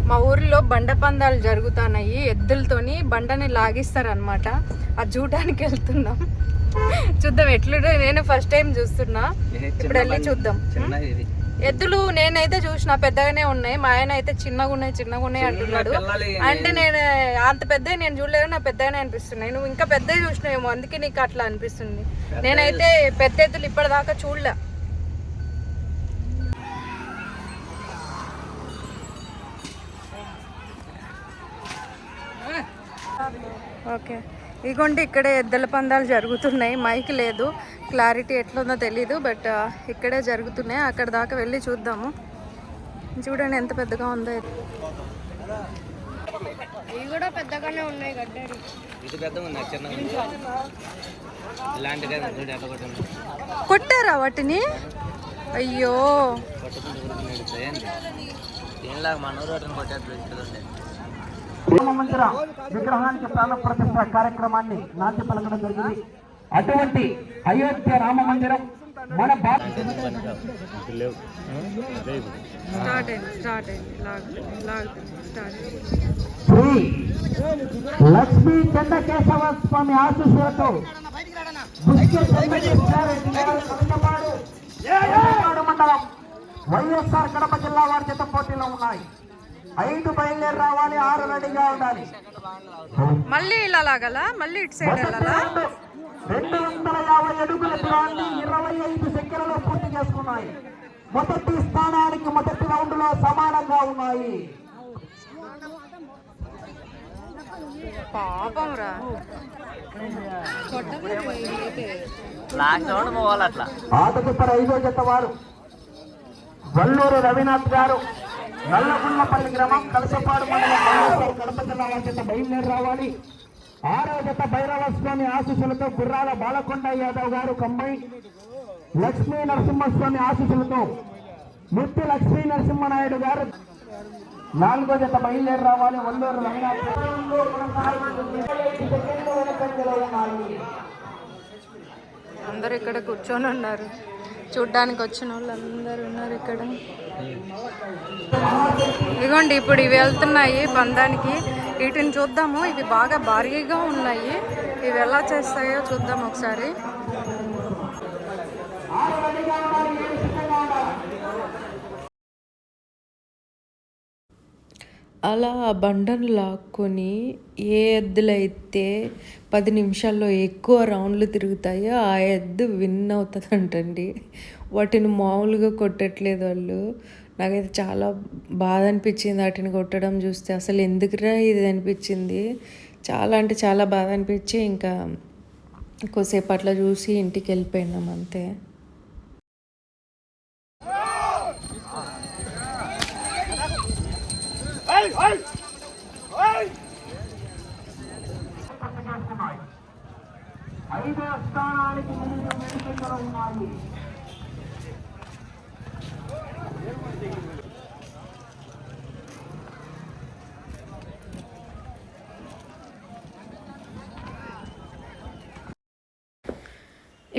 మా ఊర్లో బండ పందాలు జరుగుతున్నాయి. ఎద్దులతోని బండని లాగిస్తారనమాట. అది చూడడానికి వెళ్తున్నాం. చూద్దాం ఎట్లుంటే. నేను ఫస్ట్ టైం చూస్తున్నా. ఇప్పుడు వెళ్ళి చూద్దాం. ఎద్దులు నేనైతే చూసిన పెద్దగానే ఉన్నాయి. మా ఆయన అయితే చిన్నగా ఉన్నాయి అంటున్నాడు. అంటే నేను అంత పెద్ద నేను చూడలేదు, నా పెద్దగానే అనిపిస్తున్నాయి. నువ్వు ఇంకా పెద్దగా చూసినావేమో, అందుకే నీకు అట్లా అనిపిస్తుంది. నేనైతే పెద్ద ఎద్దులు ఇప్పటిదాకా చూడలే. ఓకే, ఇగోండి ఇక్కడే ఎద్దుల పందాలు జరుగుతున్నాయి. మైక్ లేదు, క్లారిటీ ఎట్లుందో తెలీదు, బట్ ఇక్కడే జరుగుతున్నాయి. అక్కడ దాకా వెళ్ళి చూద్దాము. చూడండి ఎంత పెద్దగా ఉందో. ఇవి కూడా పెద్దగానే ఉన్నాయి. గడ్డడి కొట్టారా వాటిని? అయ్యో, మందిర విగ్రహానికి ప్రాణ ప్రతిష్ట కార్యక్రమాన్ని నాట్య పలకడం జరిగింది. అటువంటి అయోధ్య రామ మందిరం మన శ్రీ లక్ష్మీ చెన్నకేశవ స్వామి ఆశీస్సులతో మండలం వైఎస్ఆర్ కడప జిల్లా వారి చేత పోటీలో ఉన్నాయి. 5 బయలుదేరి రావాలి, 6 రెడీగా ఉండాలి. మళ్ళీ ఇలా లాగాల, మళ్ళీ ఇటు సైడ్ వెళ్ళాలా? 250 అడుగుల దూరాన్ని 25 సెకండ్లలో పూర్తి చేసుకున్నాయి. మొదటి స్థానానికి మొదటి రౌండ్ లో సమానంగా ఉన్నాయి. పాపం రా, ఆటకు 5వ జత వారు వల్లూరు రవినాథ్ గారు, నల్లగుల్లపల్లి గ్రామం, కలసపాడు మండలం, కడప జిల్లా వారి చేత బయలుదేరి రావాలి. 6వ జత భైరవ స్వామి ఆశీస్సులతో గుర్రాల బాలకొండ యాదవ్ గారు కంబైన్, లక్ష్మీ నరసింహస్వామి ఆశీస్సులతో ముత్తి లక్ష్మీ నరసింహనాయుడు గారు. 4వ జత బయలుదేరి రావాలి. వల్లూరు రవినాథ్. అందరు ఇక్కడ కూర్చొని ఉన్నారు. చూడ్డానికి వచ్చిన వాళ్ళు అందరు ఉన్నారు ఇక్కడ. ఇదిగోండి ఇప్పుడు ఇవి వెళ్తున్నాయి పందానికి. వీటిని చూద్దాము. ఇవి బాగా భారీగా ఉన్నాయి. ఇవి ఎలా చేస్తాయో చూద్దాం ఒకసారి. అలా ఆ బండను లాక్కొని ఏ ఎద్దులైతే 10 నిమిషాల్లో ఎక్కువ రౌండ్లు తిరుగుతాయో ఆ ఎద్దు విన్ అవుతుందంటండి. వాటిని మామూలుగా కొట్టట్లేదు వాళ్ళు. నాకైతే చాలా బాధ అనిపించింది వాటిని కొట్టడం చూస్తే. అసలు ఎందుకురా ఇది అనిపించింది. చాలా అంటే చాలా బాధ అనిపించి ఇంకా కొద్దిసేపు అట్లా చూసి ఇంటికి వెళ్ళిపోయినాం అంతే.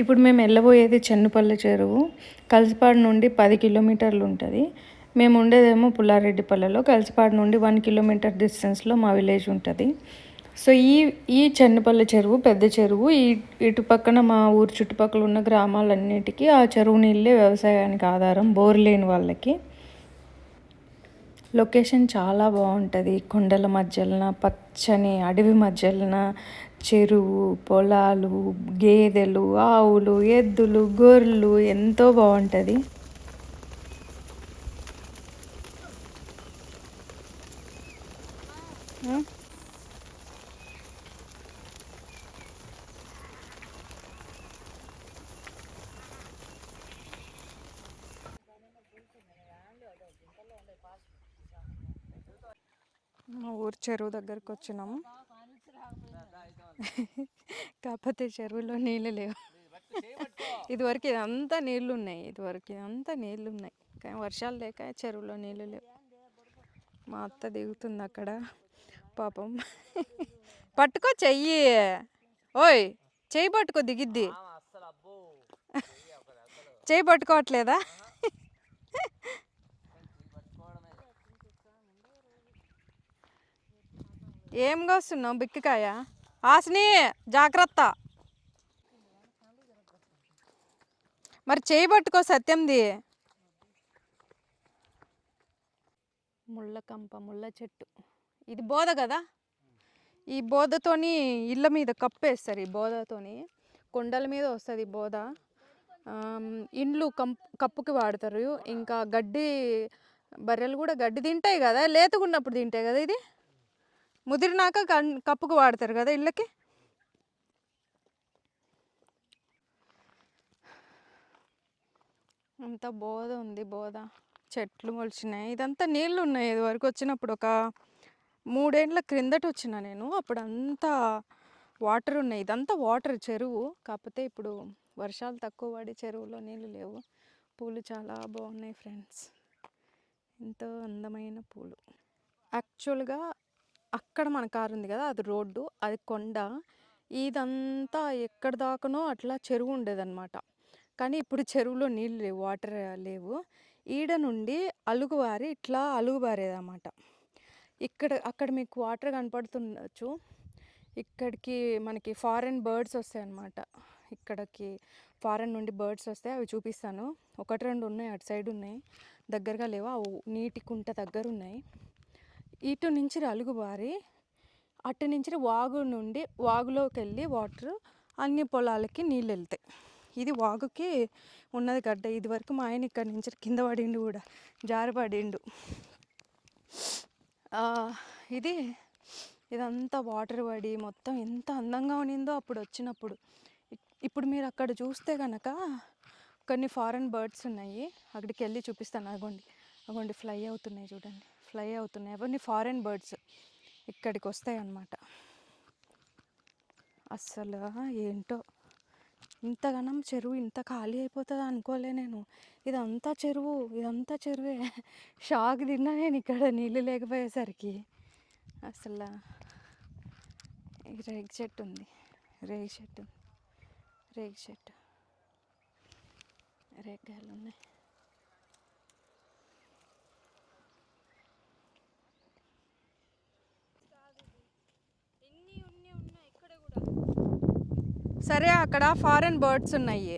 ఇప్పుడు మేము వెళ్ళబోయేది చెన్నుపల్లి చెరువు. కలసపాడు నుండి 10 కిలోమీటర్లు ఉంటుంది. మేము ఉండేదేమో పుల్లారెడ్డిపల్లెలో. కలసపాడు నుండి 1 కిలోమీటర్ డిస్టెన్స్లో మా విలేజ్ ఉంటుంది. సో ఈ చెన్నుపల్లి చెరువు పెద్ద చెరువు. ఇటు పక్కన మా ఊరు చుట్టుపక్కల ఉన్న గ్రామాలన్నిటికీ ఆ చెరువు నీళ్ళే వ్యవసాయానికి ఆధారం, బోర్ లేని వాళ్ళకి. లొకేషన్ చాలా బాగుంటుంది. కొండల మధ్యలన, పచ్చని అడవి మధ్యలన చెరువు, పొలాలు, గేదెలు, ఆవులు, ఎద్దులు, గొర్రెలు, ఎంతో బాగుంటుంది. మా ఊరు చెరువు దగ్గరకు వచ్చినాము. కాకపోతే చెరువులో నీళ్ళు లేవు. ఇదివరకు ఇదంతా నీళ్ళు ఉన్నాయి. కానీ వర్షాలు లేక చెరువులో నీళ్ళు లేవు. మా అత్త దిగుతుంది అక్కడ పాపం. పట్టుకో చెయ్యి, ఓయ్ చెయ్యి పట్టుకో, దిగిద్ది. చెయ్యి పట్టుకోవట్లేదా? ఏం కోస్తున్నావు బిక్కికాయ? ఆసిని జాగ్రత్త. మరి చేయి పట్టుకో సత్యంది. ముళ్ళ కంప, ముళ్ళ చెట్టు. ఇది బోధ కదా. ఈ బోధతోని ఇళ్ళ మీద కప్పేస్తారు. ఈ బోధతోని కొండల మీద వస్తుంది బోధ. ఇండ్లు కప్పుకి వాడతారు. ఇంకా గడ్డి, బర్రెలు కూడా గడ్డి తింటాయి కదా, లేతగున్నప్పుడు తింటాయి కదా. ఇది ముదిరినాక కప్పుకు వాడతారు కదా ఇళ్ళకి. అంతా బోధ ఉంది, బోధ చెట్లు మొలిచినాయి. ఇదంతా నీళ్ళు ఉన్నాయి. ఇది వరకు వచ్చినప్పుడు ఒక 3 ఏళ్ళ క్రిందట వచ్చిన నేను, అప్పుడు అంతా వాటర్ ఉన్నాయి. ఇదంతా వాటర్ చెరువు. కాకపోతే ఇప్పుడు వర్షాలు తక్కువ పడి చెరువులో నీళ్ళు లేవు. పూలు చాలా బాగున్నాయి ఫ్రెండ్స్, ఎంతో అందమైన పూలు. యాక్చువల్గా అక్కడ మన కారు ఉంది కదా, అది రోడ్డు, అది కొండ. ఇదంతా ఎక్కడ దాకానో అట్లా చెరువు ఉండేదన్నమాట. కానీ ఇప్పుడు చెరువులో నీళ్ళు లేవు, వాటర్ లేవు. ఈడ నుండి అలుగుబారి ఇట్లా అలుగుబారేదన్నమాట. అక్కడ మీకు వాటర్ కనపడుతుండొచ్చు. ఇక్కడికి మనకి ఫారెన్ బర్డ్స్ వస్తాయి అన్నమాట. ఇక్కడికి ఫారెన్ నుండి బర్డ్స్ వస్తాయి, అవి చూపిస్తాను. 1-2 ఉన్నాయి, అటు సైడ్ ఉన్నాయి, దగ్గరగా లేవు. అవి నీటి కుంట దగ్గర ఉన్నాయి. ఇటు నుంచి అలుగుబారి అటు నుంచి వాగులోకి వెళ్ళి వాటర్ అన్ని పొలాలకి నీళ్ళు వెళ్తాయి. ఇది వాగుకి ఉన్నది గడ్డ. ఇది వరకు మా ఆయన ఇక్కడ నుంచి కింద పడిండు, కూడా జారపడిండు. ఇదంతా వాటర్ పడి మొత్తం ఎంత అందంగా ఉన్నిందో అప్పుడు వచ్చినప్పుడు. ఇప్పుడు మీరు అక్కడ చూస్తే కనుక కొన్ని ఫారెన్ బర్డ్స్ ఉన్నాయి, అక్కడికి వెళ్ళి చూపిస్తాను. అగోండి ఫ్లై అవుతున్నాయి, చూడండి ఫ్లై అవుతున్నాయి. అవన్నీ ఫారెన్ బర్డ్స్ ఇక్కడికి వస్తాయి అన్నమాట. అస్సలు ఏంటో ఇంతగానం చెరువు ఇంత ఖాళీ అయిపోతుంది అనుకోలే నేను. ఇదంతా చెరువే. షాక్ తిన్నా నేను ఇక్కడ నీళ్ళు లేకపోయేసరికి. అసలు రేగి చెట్టు ఉంది, రేగాయలు ఉన్నాయి. సరే, అక్కడ ఫారెన్ బర్డ్స్ ఉన్నాయి.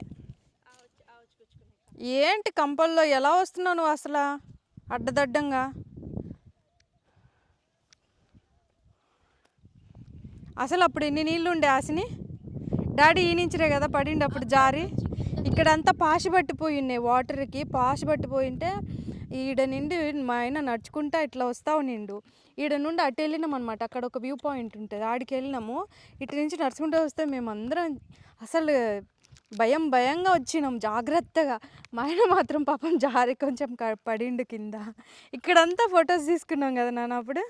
ఏంటి కంపల్లో ఎలా వస్తున్నావు నువ్వు అసలు అడ్డదడ్డంగా? అసలు అప్పుడు ఎన్ని నీళ్ళు ఉండే ఆసిని? డాడీ ఈ నుంచిరే కదా పడిండు అప్పుడు జారి. ఇక్కడంతా పాసి పట్టిపోయి ఉన్నాయి, వాటర్కి పాసి పట్టిపోయింటే ఈడ నుండి మా ఆయన నడుచుకుంటా ఇట్లా వస్తా ఉండిండు. ఈడ నుండి అటు వెళ్ళినాం అనమాట. అక్కడ ఒక వ్యూ పాయింట్ ఉంటుంది, ఆడికి వెళ్ళినాము. ఇటు నుంచి నడుచుకుంటూ వస్తే మేమందరం అసలు భయంగా వచ్చినాం జాగ్రత్తగా. మా ఆయన మాత్రం పాపం జారి కొంచెం పడిండు కింద. ఇక్కడంతా ఫొటోస్ తీసుకున్నాం కదా నాన్న అప్పుడు.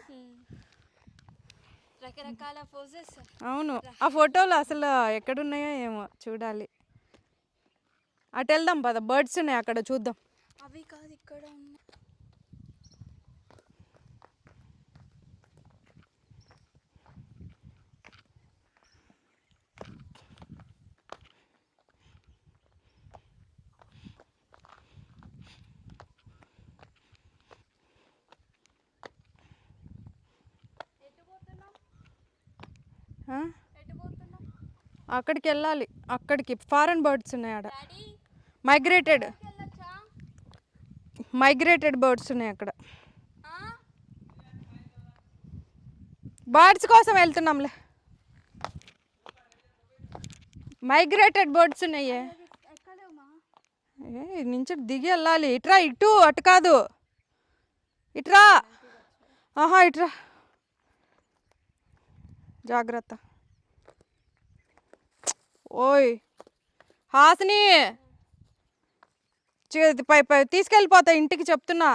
రకరకాల పోజెస్. అవును, ఆ ఫోటోలు అసలు ఎక్కడున్నాయో ఏమో చూడాలి. అటు వెళ్దాం పద, బర్డ్స్ ఉన్నాయి అక్కడ చూద్దాం. అవి కాదు, ఇక్కడ ఉన్నాయి. అక్కడికి వెళ్ళాలి, అక్కడికి ఫారెన్ బర్డ్స్ ఉన్నాయి ఆడ. మైగ్రేటెడ్ బర్డ్స్ ఉన్నాయి అక్కడ. బర్డ్స్ కోసం వెళ్తున్నాంలే. మైగ్రేటెడ్ బర్డ్స్ ఉన్నాయి. నుంచి దిగి వెళ్ళాలి. ఇట్రా, ఇటు అటు కాదు, ఇట్రా. ఇట్రా, జాగ్రత్త. ఓయ్ హాసిని, తీసుకెళ్ళిపోతా ఇంటికి చెప్తున్నా.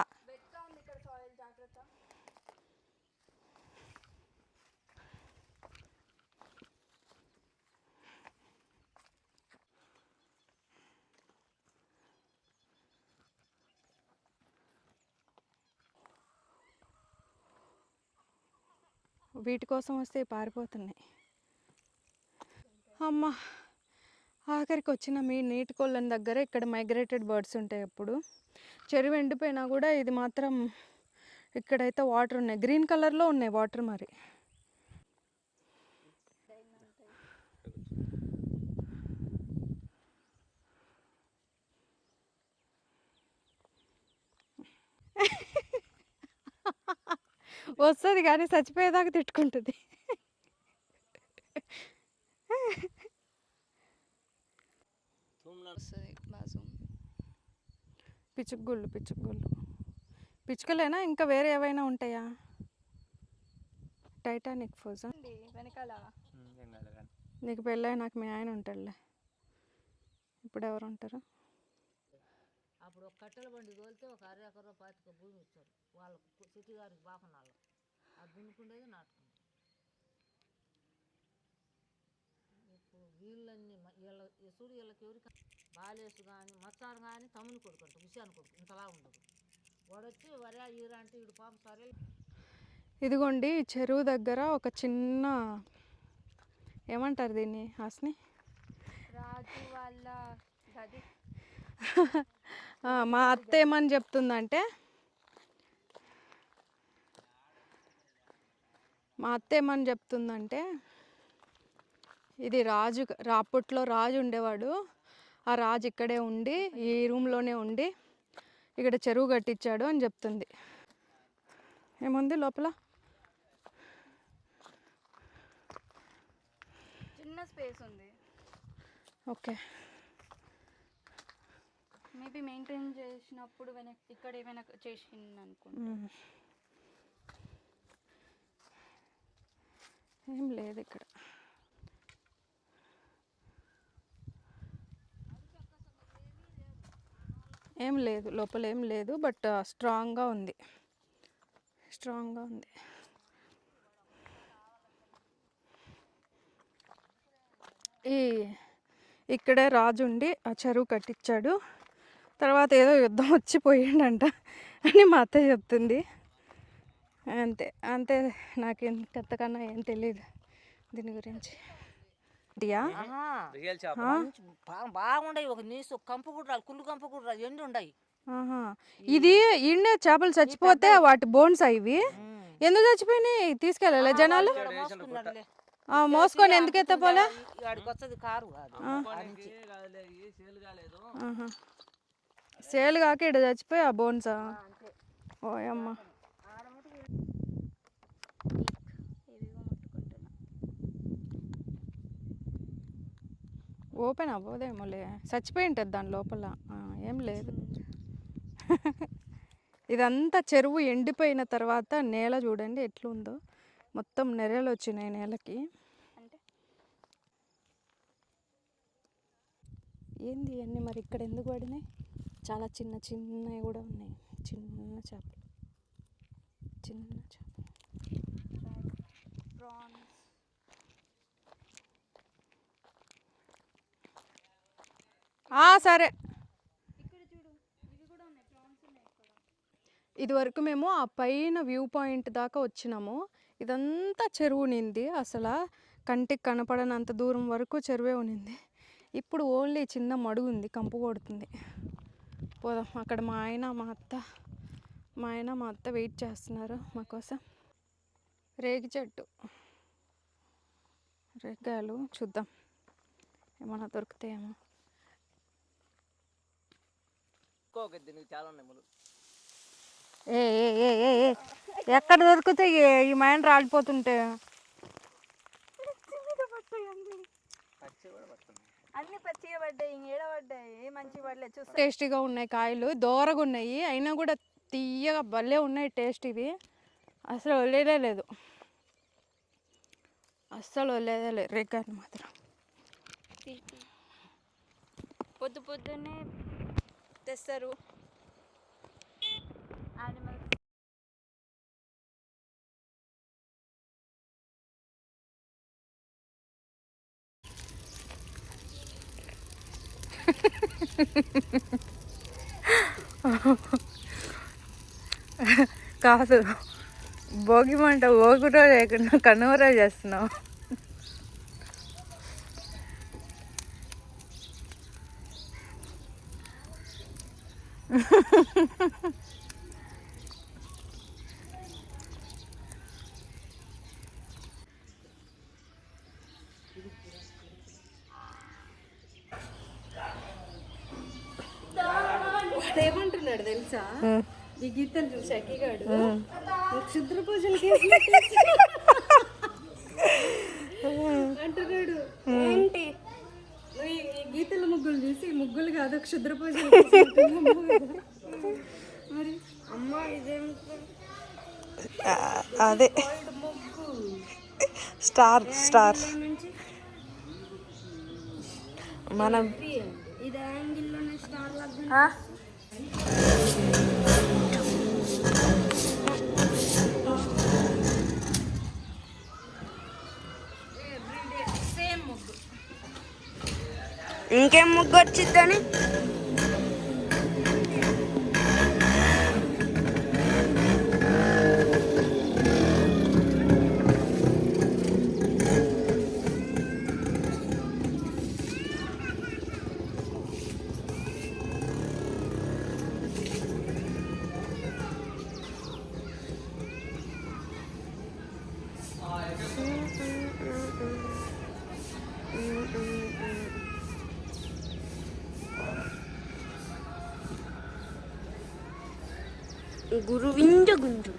వీటి కోసం వస్తే పారిపోతున్నాయి. అమ్మ, ఆఖరికి వచ్చిన మీ నీటి కొల్లని దగ్గర ఇక్కడ మైగ్రేటెడ్ బర్డ్స్ ఉంటాయి. ఎప్పుడు చెరువు ఎండిపోయినా కూడా ఇది మాత్రం ఇక్కడైతే వాటర్ ఉన్నాయి, గ్రీన్ కలర్లో ఉన్నాయి వాటర్. మరి వస్తుంది కానీ చచ్చిపోయేదాకా తిట్టుకుంటుంది. వస్తుంది బాజు. పిచ్చుగుళ్ళు పిచ్చుకలేనా ఇంకా వేరే ఏవైనా ఉంటాయా? టైటానిక్ ఫోజా? వెనకాల నీకు పెళ్ళై నాకు మీ ఆయన ఉంటాడులే. ఇప్పుడు ఎవరు ఉంటారు? అప్పుడు ఒక కట్టెల బండి తోలితే ఒక 60 ఎకరం 25 భూమి ఇచ్చారు వాళ్ళకు, సిటీ గారికి బాపనాళ్ళు. అది దున్నుకుండేది నాటుకుంది. ఇప్పుడు వీళ్ళన్నీ వీళ్ళ చూడు, వీళ్ళకి ఎవరికి బాలేసు కానీ మచ్చారు కానీ తమ్ముని కొడుకు అంట, విషయాన్ని కొడుకు ఇంతలా ఉండదు. వాడొచ్చి వరే ఈరా అంటే ఇడు పాప సరే. ఇదిగోండి చెరువు దగ్గర ఒక చిన్న ఏమంటారు దీన్ని హాస్ని, రాజు వాళ్ళ గది. మా అత్త ఏమని చెప్తుందంటే, ఇది రాజు, అప్పట్లో రాజు ఉండేవాడు. ఆ రాజు ఇక్కడే ఉండి ఈ రూమ్లోనే ఉండి ఇక్కడ చెరువు కట్టించాడు అని చెప్తుంది. ఏముంది లోపల? చిన్న స్పేస్ ఉంది. ఓకే, మేబీ మెయింటైన్ చేసినప్పుడు ఇక్కడ ఏమైనా చేసింది అనుకుంటా. ఏం లేదు ఇక్కడ. ఏం లేదు లోపల, ఏం లేదు. బట్ స్ట్రాంగ్గా ఉంది. ఇక్కడే రాజు ఉండి ఆ చెరువు కట్టించాడు. తర్వాత ఏదో యుద్ధం వచ్చి పోయిండంట అని మా అత్తయ్య చెప్తుంది. అంతే నాకు ఇంతకన్నా ఏం తెలియదు దీని గురించి. బాగుండయి, ఒక నీసు కంపు కూడా కుళ్ళు కంపు కూడా ఎండు ఉండయి. ఇది ఈయనే చేపలు చచ్చిపోతే వాటి బోన్స్ ఇవి ఎందుకు చచ్చిపోయినాయి? తీసుకెళ్ళాలి జనాలు మోసుకొని, ఎందుకు ఎత్తపోలే? సేల్ కాక ఇక్కడ చచ్చిపోయి ఆ బోన్సా? ఓయమ్మ. ఓపెన్ అవ్వదేమోలే, చచ్చిపోయి ఉంటుంది దాని లోపల. ఏం లేదు. ఇదంతా చెరువు ఎండిపోయిన తర్వాత నేల చూడండి ఎట్లుందో, మొత్తం నెరలు వచ్చినాయి నేలకి. ఏంది అన్నీ మరి ఇక్కడ ఎందుకు పడినాయి? చాలా చిన్నవి కూడా ఉన్నాయి. చిన్న చేపలు. సరే, ఇదివరకు మేము ఆ పైన వ్యూ పాయింట్ దాకా వచ్చినాము. ఇదంతా చెరువు నింది, అసలు కంటికి కనపడనంత దూరం వరకు చెరువే ఉనింది. ఇప్పుడు ఓన్లీ చిన్న మడుగు ఉంది, కంపు కొడుతుంది. పోదాం. అక్కడ మా ఆయన మా అత్త వెయిట్ చేస్తున్నారు మా కోసం. రేగి చెట్టు, రేగాయలు చూద్దాం ఏమన్నా దొరుకుతాయేమో. ఏ ఎక్కడ దొరుకుతాయి ఈ మైండ్ రాలిపోతుంటే? అన్ని పచ్చిగా పడ్డాయి, ఏడబడ్డాయి, మంచి పడలేదు. చూస్తే టేస్టీగా ఉన్నాయి కాయలు, దోరగా ఉన్నాయి, అయినా కూడా తీయగా భలే ఉన్నాయి. టేస్ట్ ఇవి అసలు వదిలేదే లేదు, రేగాయలు మాత్రం. పొద్దున్నే తెస్తారు. యానిమల్స్ కాదు, భోగి మంట ఓగురో లేకుండా కనుమరో చేస్తున్నావు. ఏమంటున్నాడు తెలుసా? ఈ గీతలు చూసి అక్కిగాడు క్షుద్ర పూజలు అంటున్నాడు. ఏంటి ఈ గీతల ముగ్గులు చూసి ముగ్గులు కాదు క్షుద్ర పూజలు మరి అమ్మ ఇదేం అదే స్టార్ స్టార్ మనం ఇది యాంగిల్లోనే స్టార్ లాగా ఇంకేం ముగ్గు వచ్చిద్దని గురువింజ గుంజు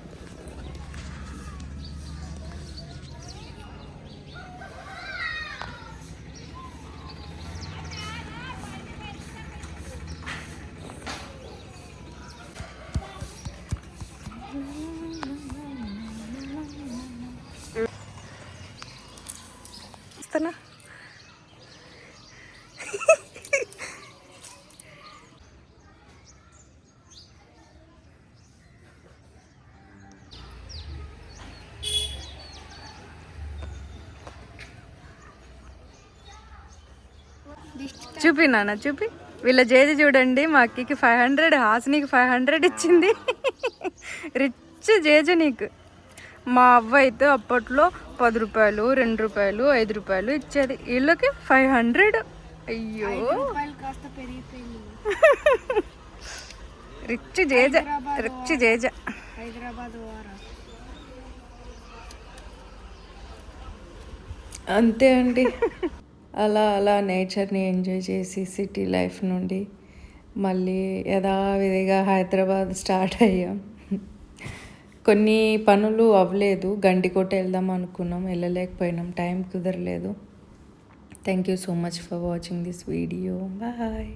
వస్తున్నా చూపి నాన్న చూపి వీళ్ళ జేజి చూడండి. మా అక్కకి 500, హాసినికి 500 ఇచ్చింది. రిచ్ జేజి నీకు. మా అవ్వ అయితే అప్పట్లో 10 రూపాయలు, 2 రూపాయలు, 5 రూపాయలు ఇచ్చేది. వీళ్ళకి 500. అయ్యో కాస్త పెరిగిపోయింది. రిచ్ జేజ, రిచ్ జేజ. హైదరాబాద్ వారా అంతే అండి. అలా అలా నేచర్ని ఎంజాయ్ చేసి సిటీ లైఫ్ నుండి మళ్ళీ యథావిధిగా హైదరాబాద్ స్టార్ట్ అయ్యాం. కొన్ని పనులు అవ్వలేదు, గండికోట వెళ్దాం అనుకున్నాం, వెళ్ళలేకపోయినాం, టైం కుదరలేదు. Thank you so much for watching this video. Bye.